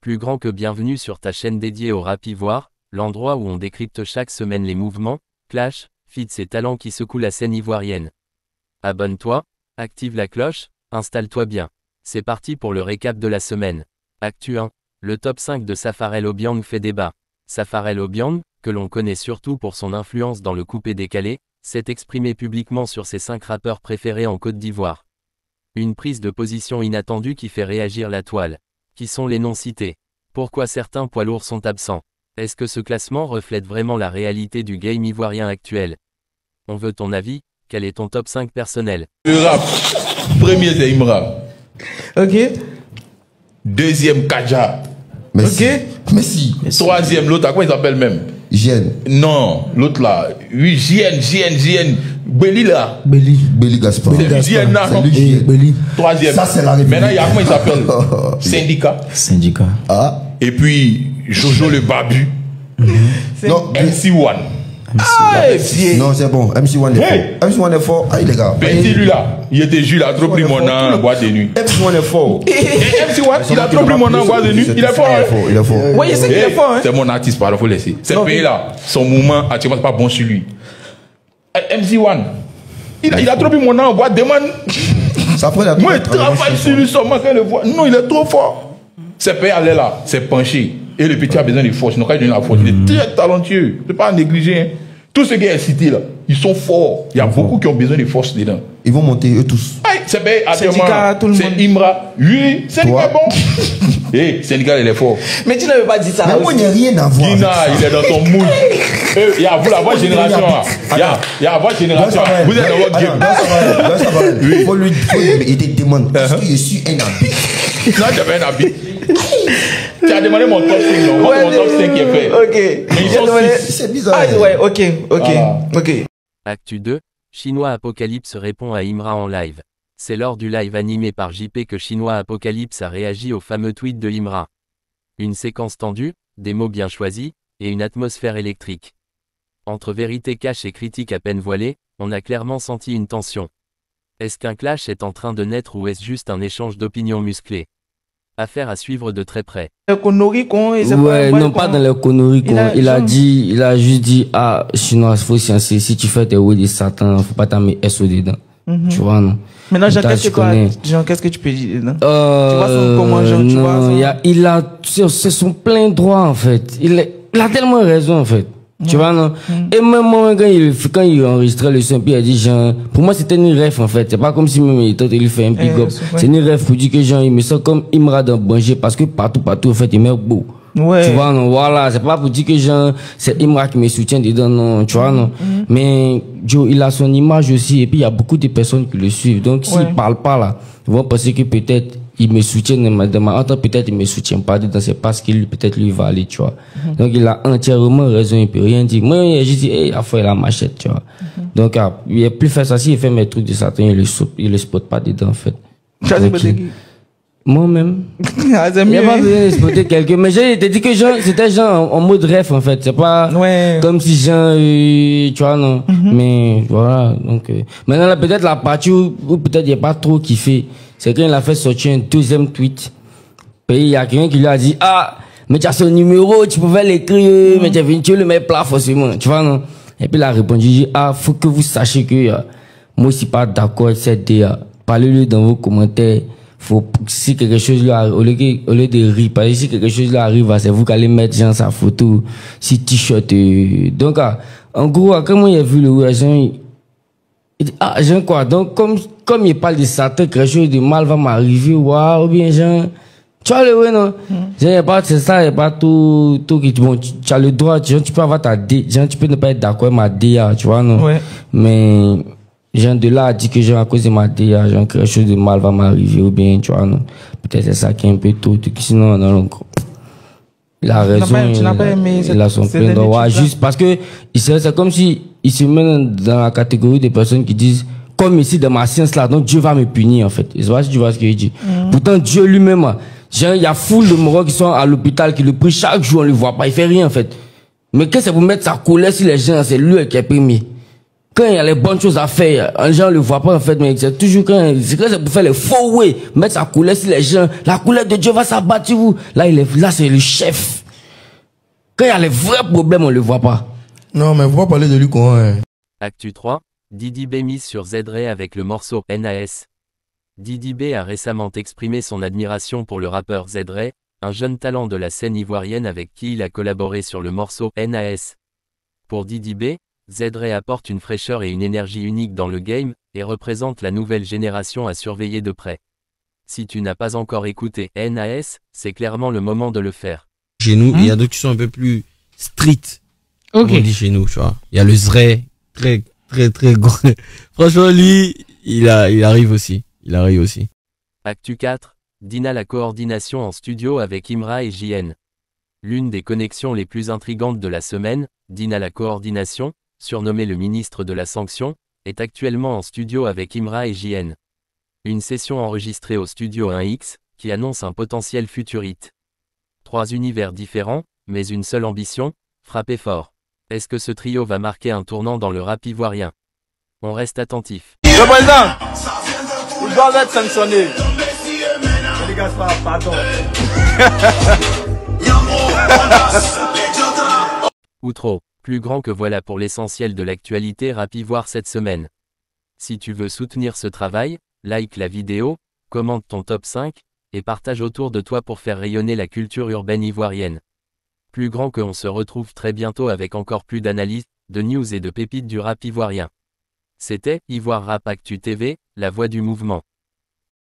Plus grand que bienvenue sur ta chaîne dédiée au rap ivoire, l'endroit où on décrypte chaque semaine les mouvements, clashs, feats et talents qui secouent la scène ivoirienne. Abonne-toi, active la cloche, installe-toi bien. C'est parti pour le récap de la semaine. Actu 1, le top 5 de Safarel Obiang fait débat. Safarel Obiang, que l'on connaît surtout pour son influence dans le coupé décalé, s'est exprimé publiquement sur ses 5 rappeurs préférés en Côte d'Ivoire. Une prise de position inattendue qui fait réagir la toile. Qui sont les noms cités? Pourquoi certains poids lourds sont absents? Est-ce que ce classement reflète vraiment la réalité du game ivoirien actuel? On veut ton avis, quel est ton top 5 personnel? Le rap, premier c'est Imra. Ok. Deuxième Kaja. Ok. Messi. Troisième, l'autre, à quoi il s'appelle même? Jeanne. Non, l'autre là. Oui, JN. Belly là. Belly Gaspard. JN là. C'est lui Jeanne. Belly. Troisième. Ça, c'est la République. Maintenant, il y a comment il s'appelle? Syndicat. Ah. Et puis, Jojo le Babu. Non, MC1. non, c'est bon. MC1 est fort. MC1 est fort. Aïe, les gars. Petit lui là. Il était juste, il a trop pris mon nom en boîte de nuit. MC1 est fort. Et MC1, il a trop pris mon nom en boîte de nuit. Il est fort. Il est fort. Oui, il sait qu'il est fort. Hein. C'est mon artiste, pardon, faut laisser. C'est payé là. Son mouvement, actuellement, c'est pas bon sur lui. MC1. Il a trop pris mon nom en boîte de nuit. Ça prend la Moi, je travaille sur lui seulement quand il le voit. Non, il est trop fort. C'est payé aller là. C'est penché. Et le petit a besoin de force. Sinon, quand il donne la force, il est très talentueux. C'est pas à négliger. Hein. Tous ceux qui sont cités là, ils sont forts. Il y a beaucoup qui ont besoin de force dedans. Ils vont monter eux tous. C'est payé actuellement. C'est Imra. Oui, Syndicat bon. Eh, Syndicat, il est fort. Mais tu n'avais pas dit ça. Mais moi, il n'y a rien à voir. Gina, il est dans ton mood. Il y a vous la voix génération. Il y a la voix génération. Vous êtes dans votre game. Il faut lui demander. Est-ce que je suis un habit? Non, tu avais un habit. Tu as demandé mon top 5, non? Mon top 5 qui est fait. Ok. Mais ils sont 6. C'est bizarre. Ah, ouais, ok. Actu 2, Chinois Apocalypse répond à Imra en live. C'est lors du live animé par JP que Chinois Apocalypse a réagi au fameux tweet de Imra. Une séquence tendue, des mots bien choisis, et une atmosphère électrique. Entre vérité cache et critique à peine voilée, on a clairement senti une tension. Est-ce qu'un clash est en train de naître ou est-ce juste un échange d'opinions musclées? Affaire à suivre de très près. Ouais, non pas dans les conneries il a juste dit, ah, chinois, faut sciencer, si tu fais tes oui de Satan, faut pas t'en mettre SO dedans. Tu vois, non? Maintenant, qu'est-ce que tu peux dire dedans? Tu vois comment, Jean, tu vois? C'est son plein droit, en fait. Il a tellement raison, en fait. Tu vois, non? Et même moi, quand il enregistrait le son, puis il a dit, genre, pour moi, c'était une ref, en fait. C'est pas comme si même il lui fait un big up. C'est une ref pour dire que, genre, il me sent comme Imra dans Banger, parce que partout, en fait, il met beau. Ouais. Tu vois, non? Voilà. C'est pas pour dire que, genre, c'est Imra qui me soutient dedans, non? Tu vois, non? Mais, Joe, il a son image aussi, et puis il y a beaucoup de personnes qui le suivent. Donc, s'il parle pas, là, ils vont penser que peut-être, il me soutient de ma entente, peut-être il me soutient pas dedans, c'est parce qu'il peut-être lui va aller, tu vois. Donc il a entièrement raison, il peut rien dire. Moi, j'ai dit, hey, il faut la machette, tu vois. Donc, il est plus fait ça, s'il fait mes trucs de Satan, il le spot pas dedans, en fait. Moi-même. Il n'y a pas besoin de spotter quelqu'un. Mais j'ai dit que c'était genre en mode ref, en fait. C'est pas comme si genre, tu vois, non. Mais voilà, donc, maintenant là, peut-être la partie où peut-être il n'y a pas trop kiffé. C'est quand il a fait sortir un deuxième tweet. Puis il y a quelqu'un qui lui a dit, ah, mais tu as son numéro, tu pouvais l'écrire, mais tu le mets plat forcément, tu vois, non? Et puis il a répondu, ah, faut que vous sachiez que, moi aussi pas d'accord avec cette idée, parlez-le dans vos commentaires. Si quelque chose lui arrive, au lieu de rire, parce que si quelque chose lui arrive, c'est vous qui allez mettre genre sa photo, si t-shirt, donc, en gros, quand il a vu le réagir, il dit, ah, genre quoi, donc, comme il parle de Satan, quelque chose de mal va m'arriver, waouh, ou bien, genre, tu vois, le ouais, non? Genre, c'est ça, il n'y a pas tout qui, bon, tu as le droit, genre, tu peux avoir ta dé, genre, tu peux ne pas être d'accord avec ma DA, tu vois, non? Ouais. Mais, genre, de là, a dit que, genre, à cause de ma DA, genre, quelque chose de mal va m'arriver, ou bien, tu vois, non? Peut-être c'est ça qui est un peu tout, sinon, non, il a raison, il a son plein droit, juste parce que, c'est comme si, il se met dans la catégorie des personnes qui disent, comme ici dans ma science là, donc Dieu va me punir en fait. Je sais pas si tu vois ce que je dis. Pourtant Dieu lui-même, genre il y a foule de morts qui sont à l'hôpital, qui le prient chaque jour, on le voit pas, il fait rien en fait. Mais qu'est-ce que c'est pour mettre sa colère sur les gens, c'est lui qui est premier. quand il y a les bonnes choses à faire, les gens ne le voient pas en fait, mais c'est toujours quand c'est pour faire les faux way, mettre sa couleur sur les gens, la couleur de Dieu va s'abattre sur vous. Là, c'est le chef. Quand il y a les vrais problèmes, on ne le voit pas. Non, mais faut pas parler de lui quoi. Hein. Actu 3, Didi B mise sur Z-Ray avec le morceau NAS. Didi B a récemment exprimé son admiration pour le rappeur Z-Ray, un jeune talent de la scène ivoirienne avec qui il a collaboré sur le morceau NAS. Pour Didi B, Z-Ray apporte une fraîcheur et une énergie unique dans le game, et représente la nouvelle génération à surveiller de près. Si tu n'as pas encore écouté NAS, c'est clairement le moment de le faire. Chez nous, il y a d'autres qui sont un peu plus street. Ok. On dit chez nous, tu vois. Il y a le Zray, très gros. Franchement, lui, il arrive aussi. Actu 4, Dina la coordination en studio avec Imra et JN. L'une des connexions les plus intrigantes de la semaine, Dina la coordination, surnommé le ministre de la sanction, est actuellement en studio avec Imra et JN. Une session enregistrée au studio 1X, qui annonce un potentiel futur hit. 3 univers différents, mais une seule ambition, frapper fort. Est-ce que ce trio va marquer un tournant dans le rap ivoirien? On reste attentif. Le président, ils doivent être sanctionnés. Les gars, pardon. Outro, plus grand que voilà pour l'essentiel de l'actualité rap ivoire cette semaine. Si tu veux soutenir ce travail, like la vidéo, commente ton top 5, et partage autour de toi pour faire rayonner la culture urbaine ivoirienne. Plus grand que on se retrouve très bientôt avec encore plus d'analyses, de news et de pépites du rap ivoirien. C'était Ivoire Rap Actu TV, la voix du mouvement.